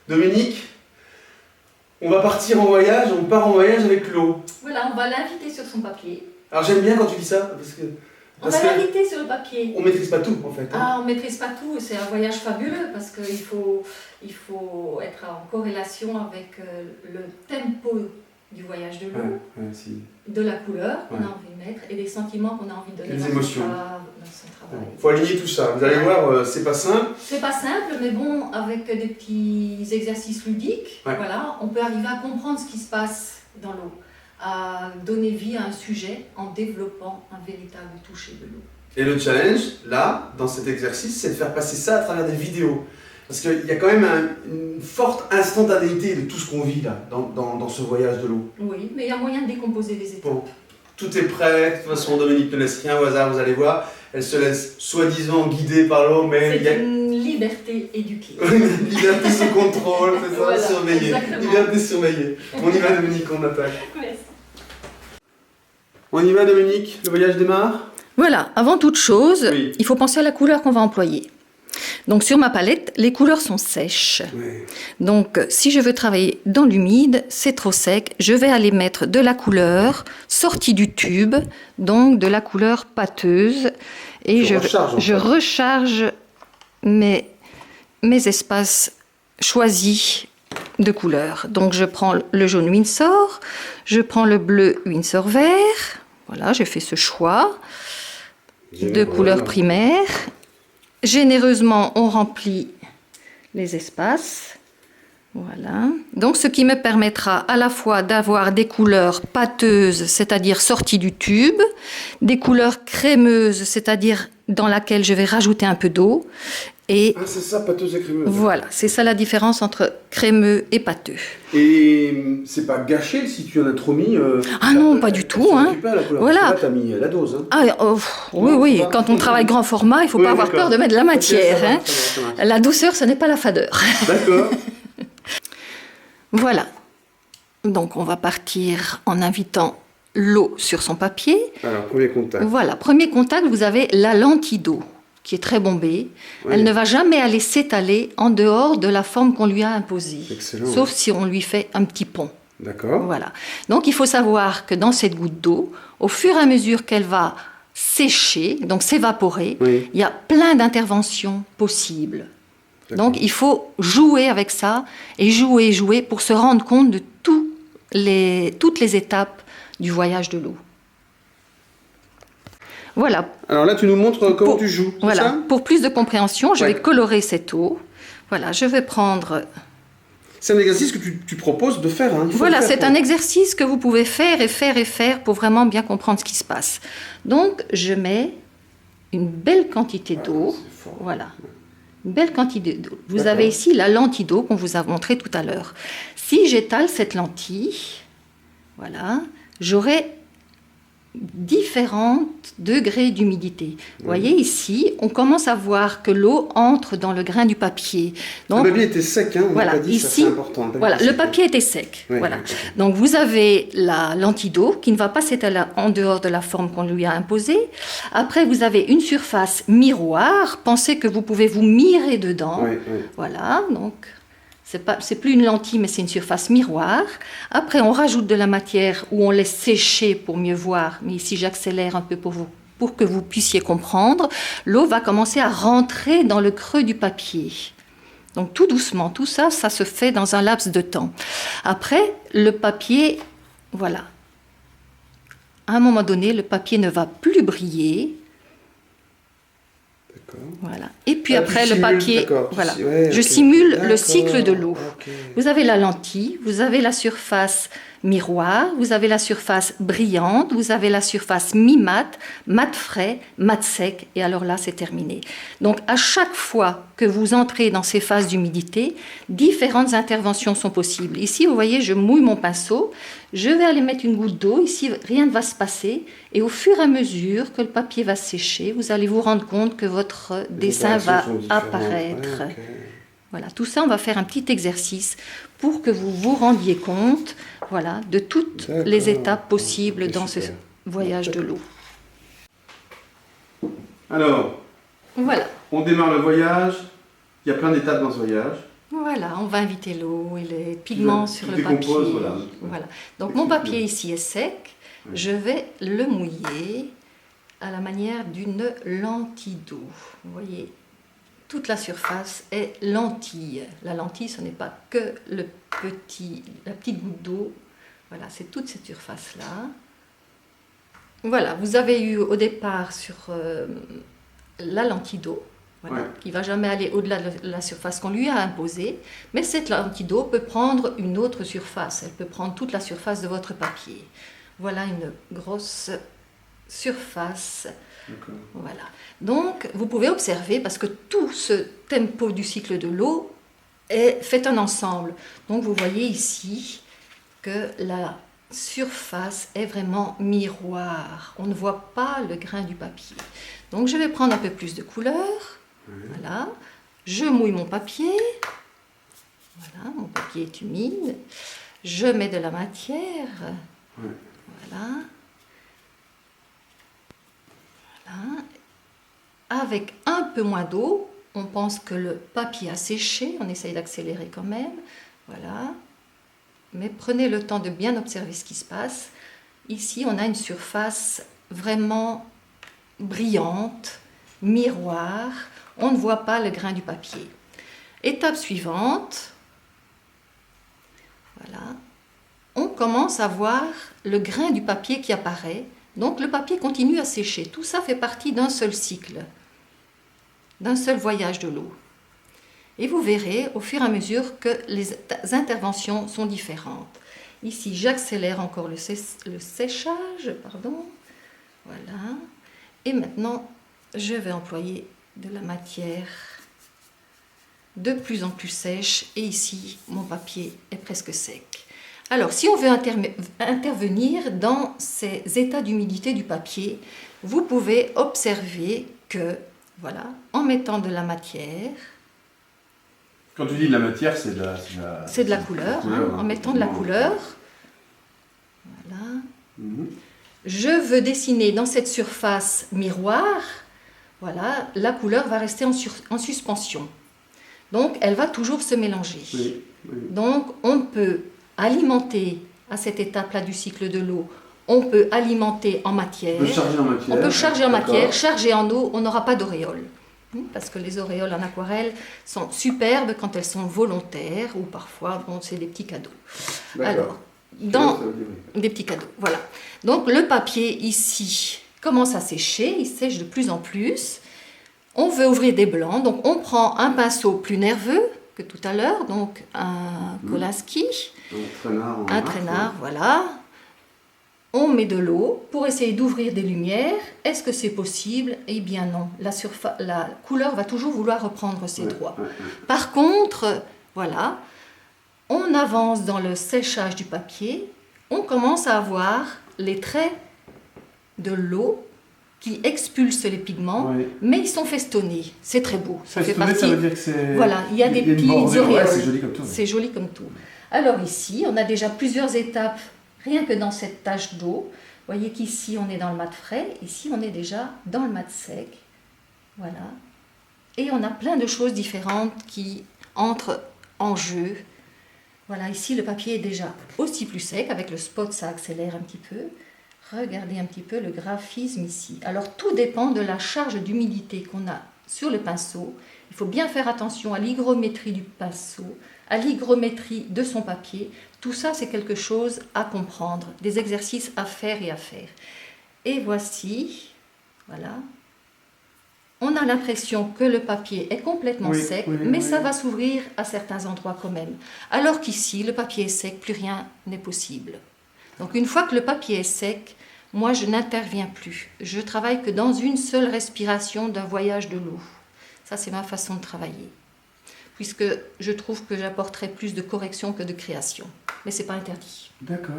Dominique, on va partir en voyage, on part en voyage avec l'eau. Voilà, on va l'inviter sur son papier. Alors j'aime bien quand tu dis ça, On va l'inviter sur le papier. On maîtrise pas tout en fait. Hein. Ah, on maîtrise pas tout, c'est un voyage fabuleux parce qu'il faut être en corrélation avec le tempo du voyage de l'eau, de la couleur qu'on a envie de mettre et des sentiments qu'on a envie de donner dans son travail. Il faut aligner tout ça, vous allez voir, c'est pas simple. C'est pas simple, mais bon, avec des petits exercices ludiques, voilà, on peut arriver à comprendre ce qui se passe dans l'eau, à donner vie à un sujet en développant un véritable toucher de l'eau. Et le challenge, là, dans cet exercice, c'est de faire passer ça à travers des vidéos. Parce qu'il y a quand même une forte instantanéité de tout ce qu'on vit là, dans ce voyage de l'eau. Oui, mais il y a moyen de décomposer les étapes. Bon, tout est prêt, de toute façon Dominique ne laisse rien au hasard, vous allez voir. Elle se laisse soi-disant guider par l'eau, mais... C'est une liberté éduquée. Une liberté sous contrôle, c'est ça, voilà, surveillée. Exactement. Liberté surveillée. On y va Dominique, on attaque. Merci. On y va Dominique, le voyage démarre. Voilà, avant toute chose, oui. Il faut penser à la couleur qu'on va employer. Donc sur ma palette, les couleurs sont sèches. Oui. Donc si je veux travailler dans l'humide, c'est trop sec, je vais aller mettre de la couleur sortie du tube, donc de la couleur pâteuse. Et je recharge mes espaces choisis de couleurs. Donc je prends le jaune Winsor, je prends le bleu Winsor vert. Voilà, j'ai fait ce choix de couleurs primaires. Généreusement, on remplit les espaces. Voilà. Donc, ce qui me permettra à la fois d'avoir des couleurs pâteuses, c'est-à-dire sorties du tube, des couleurs crémeuses, c'est-à-dire dans laquelle je vais rajouter un peu d'eau. Et c'est ça, pâteuse et crémeuse. Voilà, c'est ça la différence entre crémeux et pâteux. Et c'est pas gâché si tu en as trop mis. Ah non, pas du tout. Hein. Super, la couleur. Voilà. Là, tu as mis la dose. Hein. Ah, oui, quand on travaille grand format, il ne faut pas avoir peur de mettre de la matière. Okay, ça va. La douceur, ce n'est pas la fadeur. D'accord. Voilà. Donc, on va partir en invitant l'eau sur son papier. Alors, premier contact. Voilà, premier contact, vous avez la lentille d'eau, qui est très bombée. Oui. Elle ne va jamais aller s'étaler en dehors de la forme qu'on lui a imposée. Excellent. Sauf si on lui fait un petit pont. D'accord. Voilà. Donc, il faut savoir que dans cette goutte d'eau, au fur et à mesure qu'elle va sécher, donc s'évaporer, il y a plein d'interventions possibles. Donc, il faut jouer avec ça et jouer pour se rendre compte de toutes les étapes du voyage de l'eau. Voilà. Alors là, tu nous montres comment tu joues. Voilà. Ça pour plus de compréhension, je vais colorer cette eau. Voilà, je vais prendre... C'est un exercice que tu proposes de faire. Hein. Voilà, c'est un exercice que vous pouvez faire pour vraiment bien comprendre ce qui se passe. Donc, je mets une belle quantité d'eau. Voilà. Une belle quantité d'eau. Vous avez ici la lentille d'eau qu'on vous a montrée tout à l'heure. Si j'étale cette lentille, voilà, j'aurai différents degrés d'humidité. Vous voyez ici, on commence à voir que l'eau entre dans le grain du papier. Donc, le papier était sec, hein, on voilà, n'a pas dit, ici, ça c'est important. Voilà, le papier était sec. Oui, voilà. Donc vous avez la lentille d'eau qui ne va pas s'étaler en dehors de la forme qu'on lui a imposée. Après, vous avez une surface miroir. Pensez que vous pouvez vous mirer dedans. Voilà, donc... C'est plus une lentille, mais c'est une surface miroir. Après, on rajoute de la matière ou on laisse sécher pour mieux voir. Mais ici, j'accélère un peu pour que vous puissiez comprendre. L'eau va commencer à rentrer dans le creux du papier. Donc, tout doucement, tout ça, ça se fait dans un laps de temps. Après, le papier, voilà. À un moment donné, le papier ne va plus briller. Voilà. Et puis après, le papier, voilà. Je simule le cycle de l'eau. Vous avez la lentille, vous avez la surface miroir, vous avez la surface brillante, vous avez la surface mi-mat, mat frais, mat sec, et alors là, c'est terminé. Donc, à chaque fois que vous entrez dans ces phases d'humidité, différentes interventions sont possibles. Ici, vous voyez, je mouille mon pinceau, je vais aller mettre une goutte d'eau, ici, rien ne va se passer, et au fur et à mesure que le papier va sécher, vous allez vous rendre compte que votre dessin va apparaître. Voilà, tout ça, on va faire un petit exercice pour que vous vous rendiez compte, voilà, de toutes les étapes possibles dans ce voyage de l'eau. Alors, voilà. On démarre le voyage, il y a plein d'étapes dans ce voyage. Voilà, on va inviter l'eau et les pigments sur le papier. Voilà. Donc mon papier ici est sec. Oui. Je vais le mouiller à la manière d'une lentille d'eau. Vous voyez, toute la surface est lentille. La lentille, ce n'est pas que la petite goutte d'eau. Voilà, c'est toute cette surface-là. Voilà, vous avez eu au départ sur la lentille d'eau. Voilà, ouais. Qui ne va jamais aller au-delà de la surface qu'on lui a imposée. Mais cette lentille d'eau peut prendre une autre surface. Elle peut prendre toute la surface de votre papier. Voilà une grosse surface. Voilà. Donc, vous pouvez observer, parce que tout ce tempo du cycle de l'eau est fait un ensemble. Donc, vous voyez ici que la surface est vraiment miroir. On ne voit pas le grain du papier. Donc, je vais prendre un peu plus de couleur. Voilà. Je mouille mon papier. Voilà, mon papier est humide. Je mets de la matière. Voilà. Voilà. Avec un peu moins d'eau, on pense que le papier a séché. On essaye d'accélérer quand même. Voilà. Mais prenez le temps de bien observer ce qui se passe. Ici, on a une surface vraiment brillante, miroir. On ne voit pas le grain du papier. Étape suivante. Voilà. On commence à voir le grain du papier qui apparaît. Donc le papier continue à sécher. Tout ça fait partie d'un seul cycle, d'un seul voyage de l'eau. Et vous verrez au fur et à mesure que les interventions sont différentes. Ici, j'accélère encore le séchage. Voilà. Et maintenant, je vais employer de la matière de plus en plus sèche. Et ici, mon papier est presque sec. Alors, si on veut intervenir dans ces états d'humidité du papier, vous pouvez observer que, voilà, en mettant de la matière... Quand tu dis de la matière, c'est de la couleur, en mettant de la couleur. Voilà. Je veux dessiner dans cette surface miroir, voilà, la couleur va rester en suspension. Donc, elle va toujours se mélanger. Oui. Donc, on peut alimenter à cette étape-là du cycle de l'eau, on peut alimenter en matière. On peut charger en matière, charger en eau, on n'aura pas d'auréole. Parce que les auréoles en aquarelle sont superbes quand elles sont volontaires ou parfois, bon, c'est des petits cadeaux. Alors, des petits cadeaux, voilà. Donc, le papier ici commence à sécher, il sèche de plus en plus. On veut ouvrir des blancs, donc on prend un pinceau plus nerveux que tout à l'heure, donc un Kolinsky, un traînard, voilà. On met de l'eau pour essayer d'ouvrir des lumières. Est-ce que c'est possible? Eh bien non, la couleur va toujours vouloir reprendre ses droits. Par contre, voilà, on avance dans le séchage du papier, on commence à avoir les traits de l'eau qui expulsent les pigments, mais ils sont festonnés. C'est très beau. Ça fait partie... ça veut dire que c'est... Voilà, il y a des petits auréoles. C'est joli comme tout. C'est joli comme tout. Alors ici, on a déjà plusieurs étapes, rien que dans cette tache d'eau. Vous voyez qu'ici, on est dans le mat frais. Ici, on est déjà dans le mat sec. Voilà. Et on a plein de choses différentes qui entrent en jeu. Voilà, ici, le papier est déjà aussi plus sec. Avec le spot, ça accélère un petit peu. Regardez un petit peu le graphisme ici. Alors, tout dépend de la charge d'humidité qu'on a sur le pinceau. Il faut bien faire attention à l'hygrométrie du pinceau, à l'hygrométrie de son papier. Tout ça, c'est quelque chose à comprendre, des exercices à faire et à faire. Et voici, voilà. On a l'impression que le papier est complètement sec, mais ça va s'ouvrir à certains endroits quand même. Alors qu'ici, le papier est sec, plus rien n'est possible. Donc une fois que le papier est sec, moi je n'interviens plus. Je travaille que dans une seule respiration d'un voyage de l'eau. Ça c'est ma façon de travailler. Puisque je trouve que j'apporterai plus de correction que de création. Mais ce n'est pas interdit. D'accord.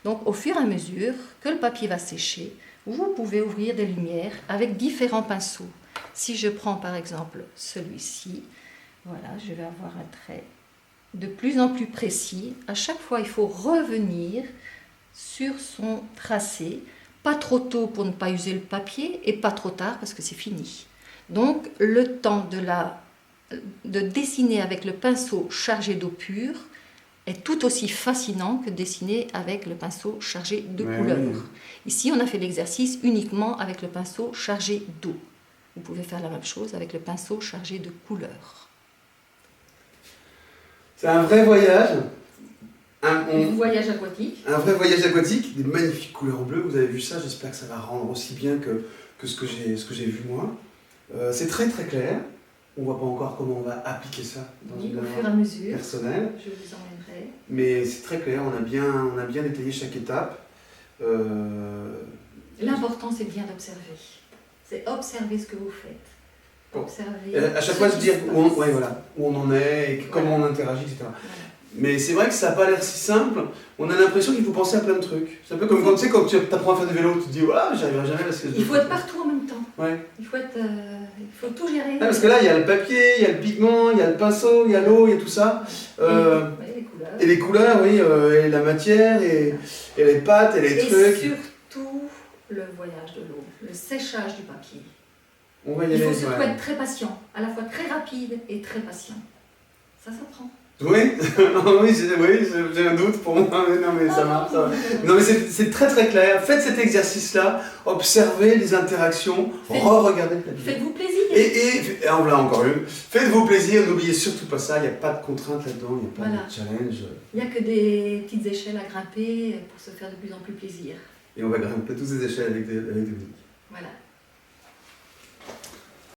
Donc au fur et à mesure que le papier va sécher, vous pouvez ouvrir des lumières avec différents pinceaux. Si je prends par exemple celui-ci, voilà, je vais avoir un trait de plus en plus précis. À chaque fois, il faut revenir sur son tracé, pas trop tôt pour ne pas user le papier et pas trop tard parce que c'est fini. Donc, le temps de la de dessiner avec le pinceau chargé d'eau pure est tout aussi fascinant que de dessiner avec le pinceau chargé de couleurs. Oui. Ici, on a fait l'exercice uniquement avec le pinceau chargé d'eau. Vous pouvez faire la même chose avec le pinceau chargé de couleurs. C'est un vrai voyage. Un voyage aquatique. Un vrai voyage aquatique, des magnifiques couleurs bleues. Vous avez vu ça, j'espère que ça va rendre aussi bien que ce que j'ai vu moi. C'est très très clair. On ne voit pas encore comment on va appliquer ça dans une au fur et à mesure personnelle. Je vous emmènerai. Mais c'est très clair, on a bien détaillé chaque étape. L'important, c'est bien d'observer. C'est observer ce que vous faites. Observer. À chaque fois, se dire où on en est, et comment on interagit, etc. Voilà. Mais c'est vrai que ça n'a pas l'air si simple. On a l'impression qu'il faut penser à plein de trucs. C'est un peu comme quand tu apprends à faire du vélo, tu te dis j'arriverai jamais parce que il faut être partout en même temps. Ouais. Il faut tout gérer. Parce que là, il y a le papier, il y a le pigment, il y a le pinceau, il y a l'eau, il y a tout ça. Les couleurs. Et les couleurs, oui, et la matière, et les pâtes, et les trucs. Et surtout, le voyage de l'eau, le séchage du papier. Il faut surtout être très patient, à la fois très rapide et très patient. Ça s'apprend. Oui, j'ai un doute pour moi, mais non mais ça marche. Non mais c'est très très clair. Faites cet exercice-là, observez les interactions, re-regardez la vidéo. Faites-vous plaisir. Et en voilà encore une. Faites-vous plaisir, n'oubliez surtout pas ça, il n'y a pas de contrainte là-dedans, il n'y a pas de challenge. Il n'y a que des petites échelles à grimper pour se faire de plus en plus plaisir. Et on va grimper tous ces échelles avec des musiques. Voilà.